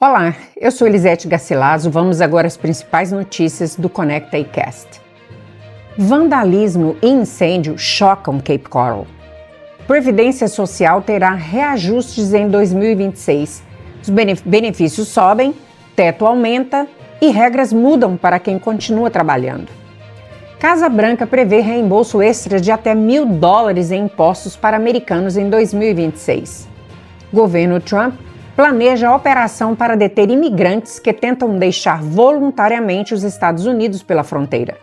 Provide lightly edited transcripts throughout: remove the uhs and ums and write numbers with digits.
Olá, eu sou Elisete Garcilaso. Vamos agora às principais notícias do ConnectAcast. Vandalismo e incêndio chocam Cape Coral. Previdência Social terá reajustes em 2026. Os benefícios sobem, teto aumenta e regras mudam para quem continua trabalhando. Casa Branca prevê reembolso extra de até $1.000 em impostos para americanos em 2026. Governo Trump planeja a operação para deter imigrantes que tentam deixar voluntariamente os Estados Unidos pela fronteira.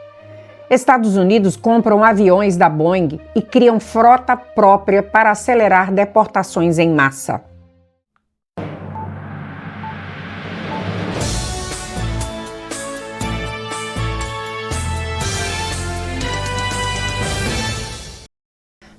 Estados Unidos compram aviões da Boeing e criam frota própria para acelerar deportações em massa.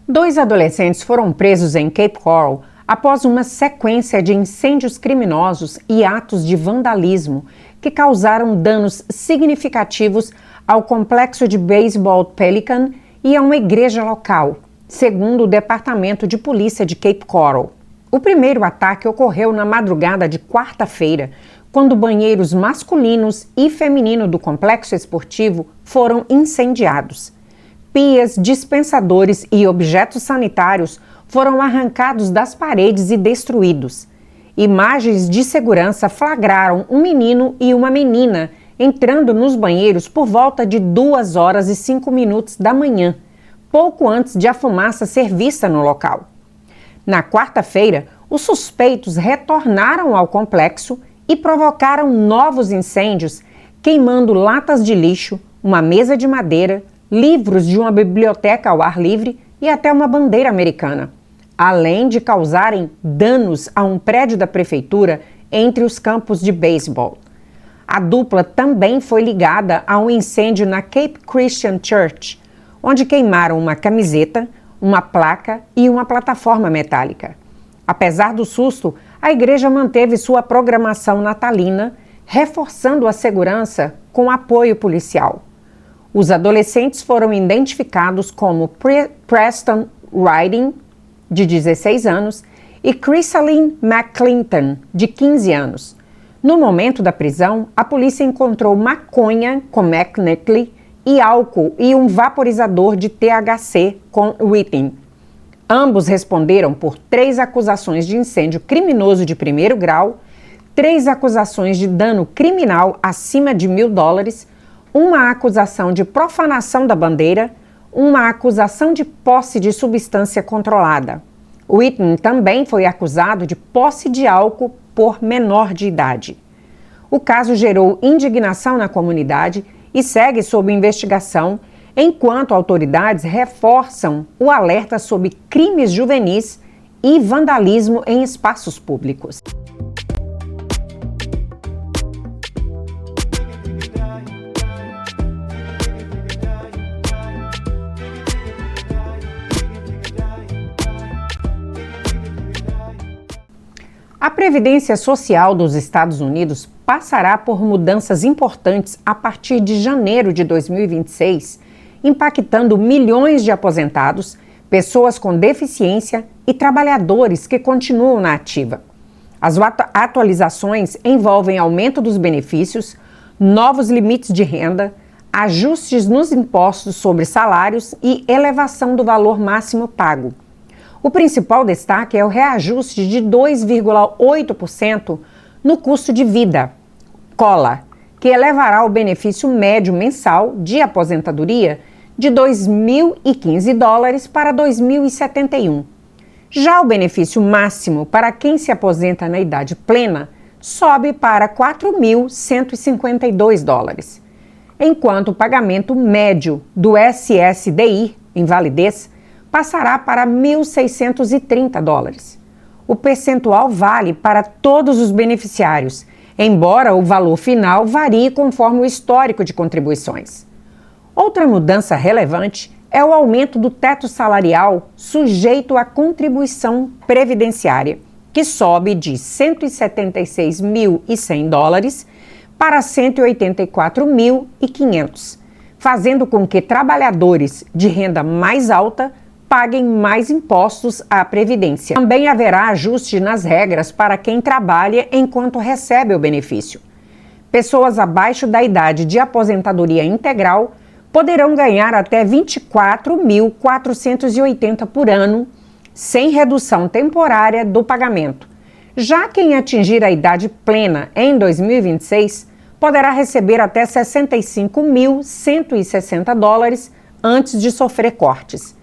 Dois adolescentes foram presos em Cape Coral após uma sequência de incêndios criminosos e atos de vandalismo que causaram danos significativos ao complexo de beisebol Pelican e a uma igreja local, segundo o Departamento de Polícia de Cape Coral. O primeiro ataque ocorreu na madrugada de quarta-feira, quando banheiros masculinos e feminino do complexo esportivo foram incendiados. Pias, dispensadores e objetos sanitários foram arrancados das paredes e destruídos. Imagens de segurança flagraram um menino e uma menina entrando nos banheiros por volta de 2h05 da manhã, pouco antes de a fumaça ser vista no local. Na quarta-feira, os suspeitos retornaram ao complexo e provocaram novos incêndios, queimando latas de lixo, uma mesa de madeira, livros de uma biblioteca ao ar livre e até uma bandeira americana, além de causarem danos a um prédio da prefeitura entre os campos de beisebol. A dupla também foi ligada a um incêndio na Cape Christian Church, onde queimaram uma camiseta, uma placa e uma plataforma metálica. Apesar do susto, a igreja manteve sua programação natalina, reforçando a segurança com apoio policial. Os adolescentes foram identificados como Preston Riding, de 16 anos, e Chrysaline McClinton, de 15 anos. No momento da prisão, a polícia encontrou maconha com McNickley e álcool e um vaporizador de THC com Whitney. Ambos responderam por 3 acusações de incêndio criminoso de primeiro grau, 3 acusações de dano criminal acima de $1.000, uma acusação de profanação da bandeira, uma acusação de posse de substância controlada. Whitney também foi acusado de posse de álcool por menor de idade. O caso gerou indignação na comunidade e segue sob investigação, enquanto autoridades reforçam o alerta sobre crimes juvenis e vandalismo em espaços públicos. A Previdência Social dos Estados Unidos passará por mudanças importantes a partir de janeiro de 2026, impactando milhões de aposentados, pessoas com deficiência e trabalhadores que continuam na ativa. As atualizações envolvem aumento dos benefícios, novos limites de renda, ajustes nos impostos sobre salários e elevação do valor máximo pago. O principal destaque é o reajuste de 2,8% no custo de vida, COLA, que elevará o benefício médio mensal de aposentadoria de $2.015 para $2.071. Já o benefício máximo para quem se aposenta na idade plena sobe para $4.152, enquanto o pagamento médio do SSDI, invalidez, passará para $1.630. O percentual vale para todos os beneficiários, embora o valor final varie conforme o histórico de contribuições. Outra mudança relevante é o aumento do teto salarial sujeito à contribuição previdenciária, que sobe de $176.100 para $184.500, fazendo com que trabalhadores de renda mais alta paguem mais impostos à Previdência. Também haverá ajuste nas regras para quem trabalha enquanto recebe o benefício. Pessoas abaixo da idade de aposentadoria integral poderão ganhar até R$ 24.480 por ano, sem redução temporária do pagamento. Já quem atingir a idade plena em 2026 poderá receber até R$ 65.160 antes de sofrer cortes.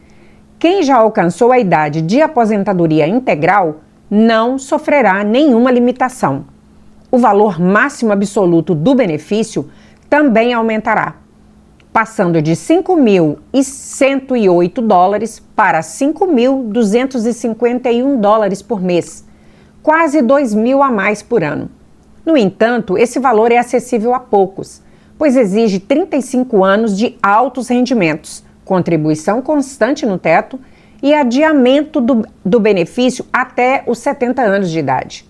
Quem já alcançou a idade de aposentadoria integral não sofrerá nenhuma limitação. O valor máximo absoluto do benefício também aumentará, passando de R$ 5.108 para R$ 5.251 por mês, quase R$ 2.000 a mais por ano. No entanto, esse valor é acessível a poucos, pois exige 35 anos de altos rendimentos, contribuição constante no teto e adiamento do benefício até os 70 anos de idade.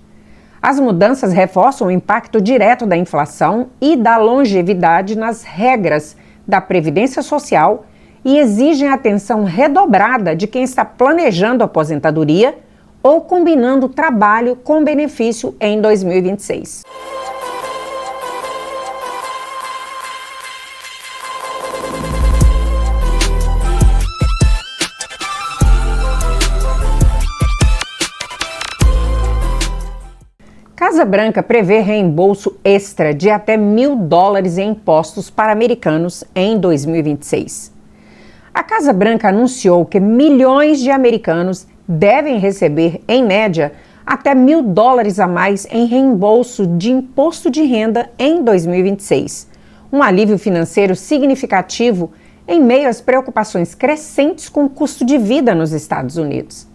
As mudanças reforçam o impacto direto da inflação e da longevidade nas regras da Previdência Social e exigem atenção redobrada de quem está planejando a aposentadoria ou combinando trabalho com benefício em 2026. Casa Branca prevê reembolso extra de até $1.000 em impostos para americanos em 2026. A Casa Branca anunciou que milhões de americanos devem receber, em média, até $1.000 a mais em reembolso de imposto de renda em 2026. Um alívio financeiro significativo em meio às preocupações crescentes com o custo de vida nos Estados Unidos.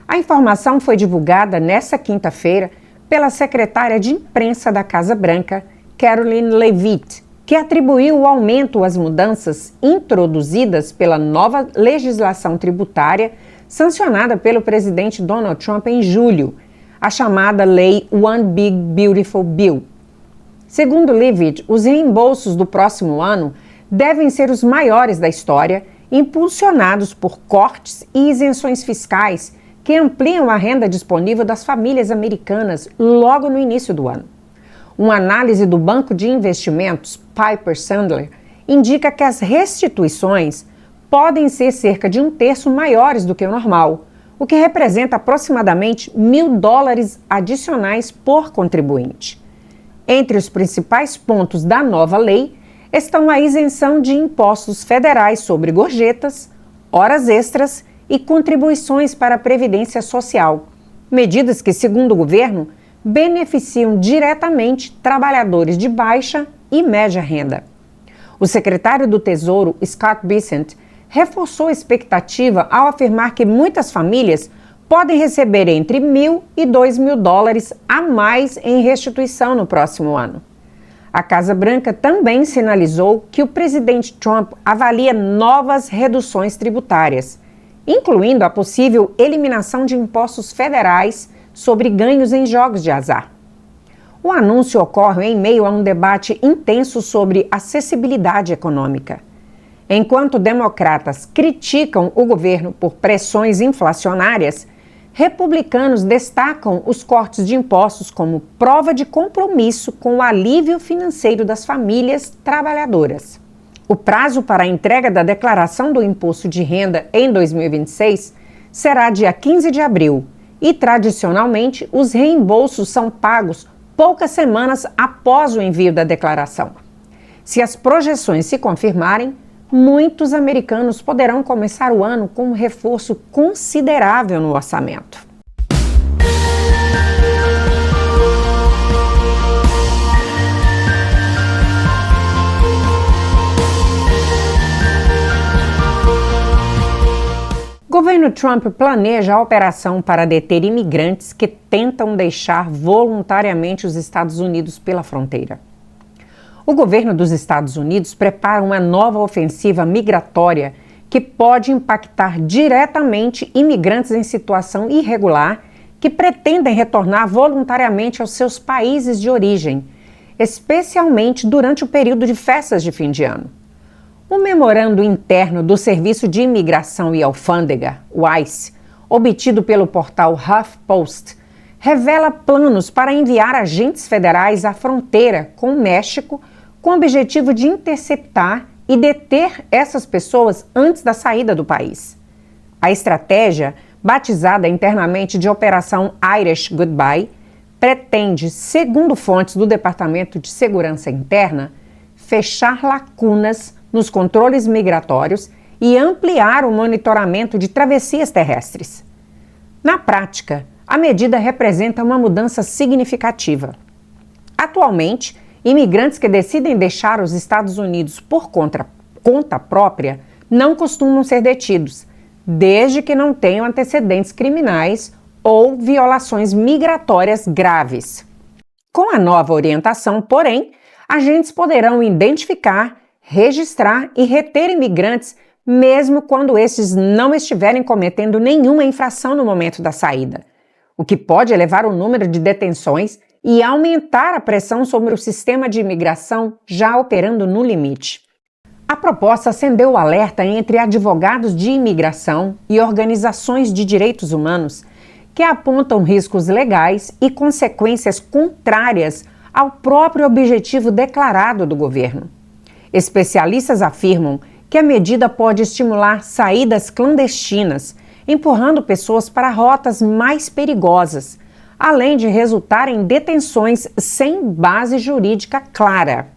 A informação foi divulgada nesta quinta-feira pela secretária de imprensa da Casa Branca, Karoline Leavitt, que atribuiu o aumento às mudanças introduzidas pela nova legislação tributária sancionada pelo presidente Donald Trump em julho, a chamada Lei One Big Beautiful Bill. Segundo Leavitt, os reembolsos do próximo ano devem ser os maiores da história, impulsionados por cortes e isenções fiscais que ampliam a renda disponível das famílias americanas logo no início do ano. Uma análise do banco de investimentos Piper Sandler indica que as restituições podem ser cerca de 1/3 maiores do que o normal, o que representa aproximadamente $1.000 adicionais por contribuinte. Entre os principais pontos da nova lei estão a isenção de impostos federais sobre gorjetas, horas extras e contribuições para a Previdência Social, medidas que, segundo o governo, beneficiam diretamente trabalhadores de baixa e média renda. O secretário do Tesouro, Scott Bessent, reforçou a expectativa ao afirmar que muitas famílias podem receber entre $1.000 e $2.000 a mais em restituição no próximo ano. A Casa Branca também sinalizou que o presidente Trump avalia novas reduções tributárias, incluindo a possível eliminação de impostos federais sobre ganhos em jogos de azar. O anúncio ocorre em meio a um debate intenso sobre acessibilidade econômica. Enquanto democratas criticam o governo por pressões inflacionárias, republicanos destacam os cortes de impostos como prova de compromisso com o alívio financeiro das famílias trabalhadoras. O prazo para a entrega da declaração do imposto de renda em 2026 será dia 15 de abril e, tradicionalmente, os reembolsos são pagos poucas semanas após o envio da declaração. Se as projeções se confirmarem, muitos americanos poderão começar o ano com um reforço considerável no orçamento. O governo Trump planeja a operação para deter imigrantes que tentam deixar voluntariamente os Estados Unidos pela fronteira. O governo dos Estados Unidos prepara uma nova ofensiva migratória que pode impactar diretamente imigrantes em situação irregular que pretendem retornar voluntariamente aos seus países de origem, especialmente durante o período de festas de fim de ano. Um memorando interno do Serviço de Imigração e Alfândega, o ICE, obtido pelo portal HuffPost, revela planos para enviar agentes federais à fronteira com o México com o objetivo de interceptar e deter essas pessoas antes da saída do país. A estratégia, batizada internamente de Operação Irish Goodbye, pretende, segundo fontes do Departamento de Segurança Interna, fechar lacunas nos controles migratórios e ampliar o monitoramento de travessias terrestres. Na prática, a medida representa uma mudança significativa. Atualmente, imigrantes que decidem deixar os Estados Unidos por conta própria não costumam ser detidos, desde que não tenham antecedentes criminais ou violações migratórias graves. Com a nova orientação, porém, agentes poderão identificar, registrar e reter imigrantes mesmo quando estes não estiverem cometendo nenhuma infração no momento da saída, o que pode elevar o número de detenções e aumentar a pressão sobre o sistema de imigração já operando no limite. A proposta acendeu o alerta entre advogados de imigração e organizações de direitos humanos que apontam riscos legais e consequências contrárias ao próprio objetivo declarado do governo. Especialistas afirmam que a medida pode estimular saídas clandestinas, empurrando pessoas para rotas mais perigosas, além de resultar em detenções sem base jurídica clara.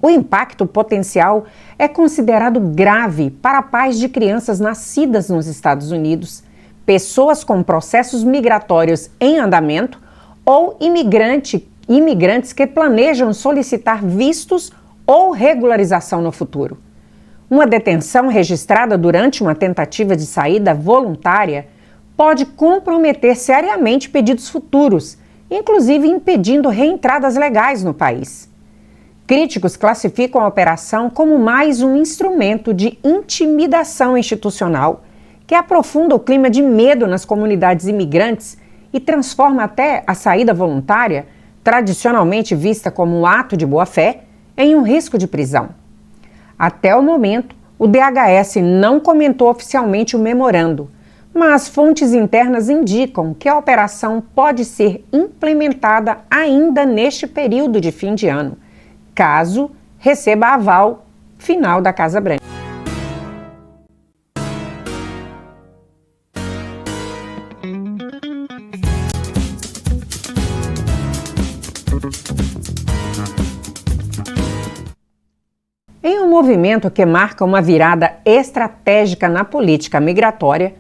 O impacto potencial é considerado grave para pais de crianças nascidas nos Estados Unidos, pessoas com processos migratórios em andamento ou imigrantes que planejam solicitar vistos ou regularização no futuro. Uma detenção registrada durante uma tentativa de saída voluntária pode comprometer seriamente pedidos futuros, inclusive impedindo reentradas legais no país. Críticos classificam a operação como mais um instrumento de intimidação institucional que aprofunda o clima de medo nas comunidades imigrantes e transforma até a saída voluntária, tradicionalmente vista como um ato de boa-fé, em um risco de prisão. Até o momento, o DHS não comentou oficialmente o memorando, mas fontes internas indicam que a operação pode ser implementada ainda neste período de fim de ano, caso receba aval final da Casa Branca. Em um movimento que marca uma virada estratégica na política migratória,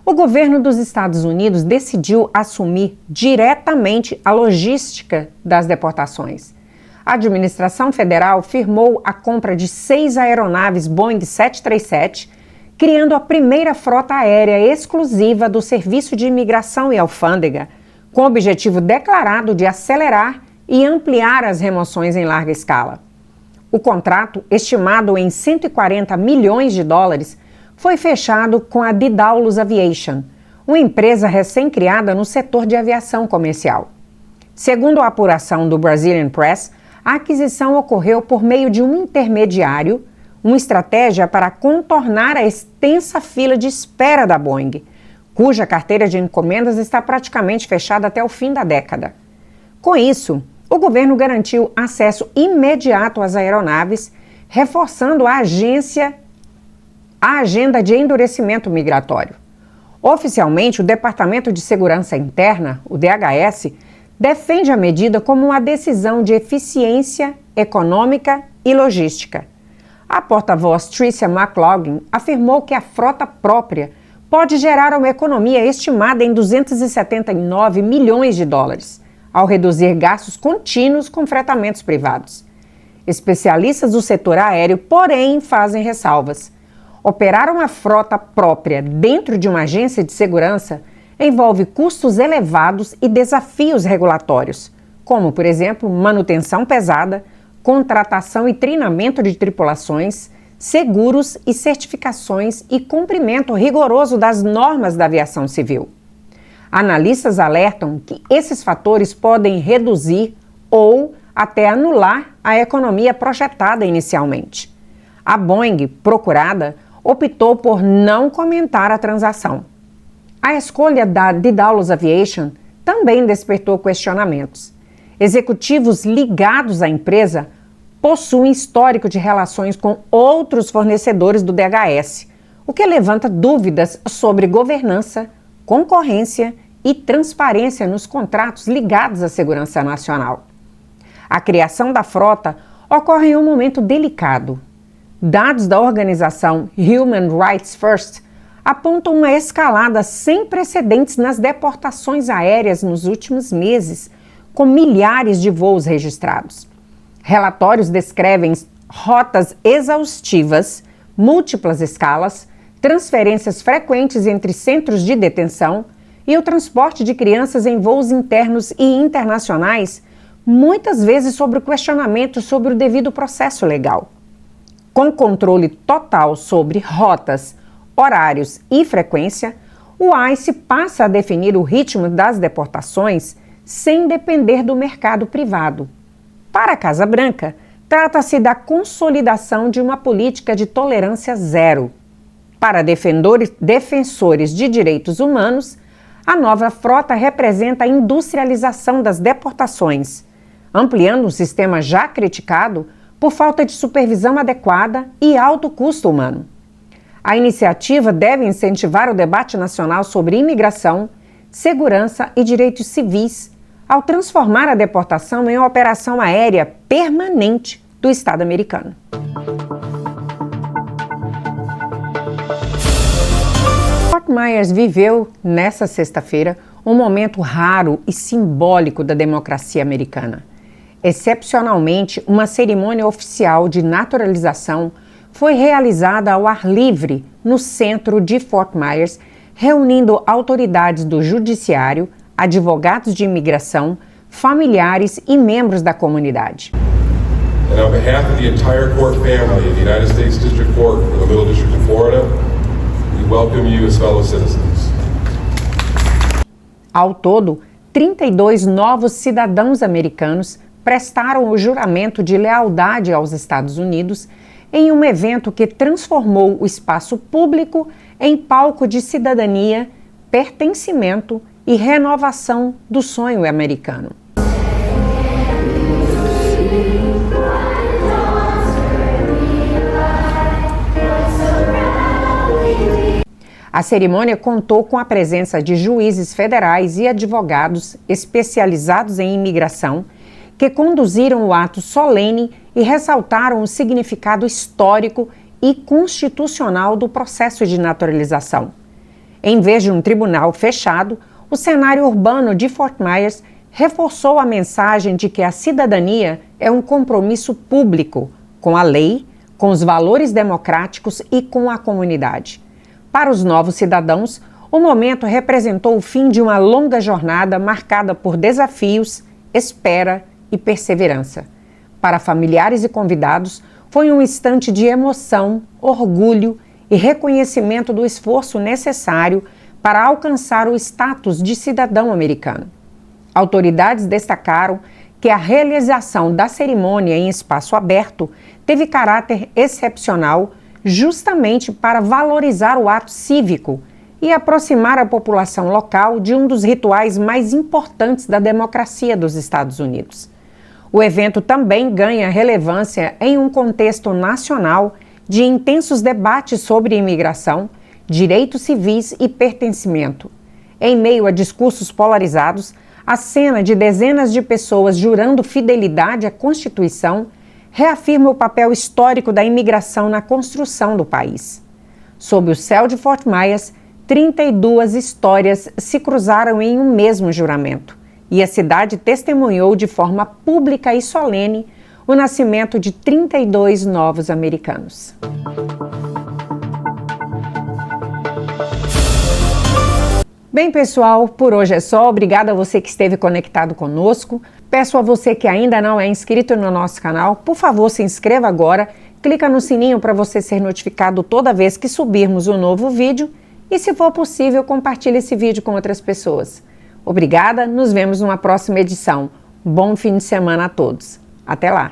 o governo dos Estados Unidos decidiu assumir diretamente a logística das deportações. A administração federal firmou a compra de 6 aeronaves Boeing 737, criando a primeira frota aérea exclusiva do Serviço de Imigração e Alfândega, com o objetivo declarado de acelerar e ampliar as remoções em larga escala. O contrato, estimado em 140 milhões de dólares, foi fechado com a Didaulos Aviation, uma empresa recém-criada no setor de aviação comercial. Segundo a apuração do Brazilian Press, a aquisição ocorreu por meio de um intermediário, uma estratégia para contornar a extensa fila de espera da Boeing, cuja carteira de encomendas está praticamente fechada até o fim da década. Com isso, o governo garantiu acesso imediato às aeronaves, reforçando a agenda de endurecimento migratório. Oficialmente, o Departamento de Segurança Interna, o DHS, defende a medida como uma decisão de eficiência econômica e logística. A porta-voz Tricia McLaughlin afirmou que a frota própria pode gerar uma economia estimada em 279 milhões de dólares, ao reduzir gastos contínuos com fretamentos privados. Especialistas do setor aéreo, porém, fazem ressalvas. Operar uma frota própria dentro de uma agência de segurança envolve custos elevados e desafios regulatórios, como, por exemplo, manutenção pesada, contratação e treinamento de tripulações, seguros e certificações e cumprimento rigoroso das normas da aviação civil. Analistas alertam que esses fatores podem reduzir ou até anular a economia projetada inicialmente. A Boeing, procurada, optou por não comentar a transação. A escolha da Daedalus Aviation também despertou questionamentos. Executivos ligados à empresa possuem histórico de relações com outros fornecedores do DHS, o que levanta dúvidas sobre governança, concorrência e transparência nos contratos ligados à segurança nacional. A criação da frota ocorre em um momento delicado. Dados da organização Human Rights First apontam uma escalada sem precedentes nas deportações aéreas nos últimos meses, com milhares de voos registrados. Relatórios descrevem rotas exaustivas, múltiplas escalas, transferências frequentes entre centros de detenção e o transporte de crianças em voos internos e internacionais, muitas vezes sobre o questionamento sobre o devido processo legal. Com controle total sobre rotas, horários e frequência, o ICE passa a definir o ritmo das deportações sem depender do mercado privado. Para a Casa Branca, trata-se da consolidação de uma política de tolerância zero. Para defensores de direitos humanos, a nova frota representa a industrialização das deportações, ampliando um sistema já criticado por falta de supervisão adequada e alto custo humano. A iniciativa deve incentivar o debate nacional sobre imigração, segurança e direitos civis, ao transformar a deportação em uma operação aérea permanente do Estado americano. Fort Myers viveu, nesta sexta-feira, um momento raro e simbólico da democracia americana. Excepcionalmente, uma cerimônia oficial de naturalização foi realizada ao ar livre no centro de Fort Myers, reunindo autoridades do judiciário, advogados de imigração, familiares e membros da comunidade. And on behalf of the entire court family of the United States District Court for the Middle District of Florida, we welcome you as fellow citizens. Ao todo, 32 novos cidadãos americanos prestaram o juramento de lealdade aos Estados Unidos em um evento que transformou o espaço público em palco de cidadania, pertencimento e renovação do sonho americano. A cerimônia contou com a presença de juízes federais e advogados especializados em imigração, que conduziram o ato solene e ressaltaram o significado histórico e constitucional do processo de naturalização. Em vez de um tribunal fechado, o cenário urbano de Fort Myers reforçou a mensagem de que a cidadania é um compromisso público com a lei, com os valores democráticos e com a comunidade. Para os novos cidadãos, o momento representou o fim de uma longa jornada marcada por desafios, espera e perseverança. Para familiares e convidados, foi um instante de emoção, orgulho e reconhecimento do esforço necessário para alcançar o status de cidadão americano. Autoridades destacaram que a realização da cerimônia em espaço aberto teve caráter excepcional justamente para valorizar o ato cívico e aproximar a população local de um dos rituais mais importantes da democracia dos Estados Unidos. O evento também ganha relevância em um contexto nacional de intensos debates sobre imigração, direitos civis e pertencimento. Em meio a discursos polarizados, a cena de dezenas de pessoas jurando fidelidade à Constituição reafirma o papel histórico da imigração na construção do país. Sob o céu de Fort Myers, 32 histórias se cruzaram em um mesmo juramento, e a cidade testemunhou de forma pública e solene o nascimento de 32 novos americanos. Bem, pessoal, por hoje é só. Obrigada a você que esteve conectado conosco. Peço a você que ainda não é inscrito no nosso canal, por favor, se inscreva agora, clica no sininho para você ser notificado toda vez que subirmos um novo vídeo e, se for possível, compartilhe esse vídeo com outras pessoas. Obrigada, nos vemos numa próxima edição. Bom fim de semana a todos. Até lá!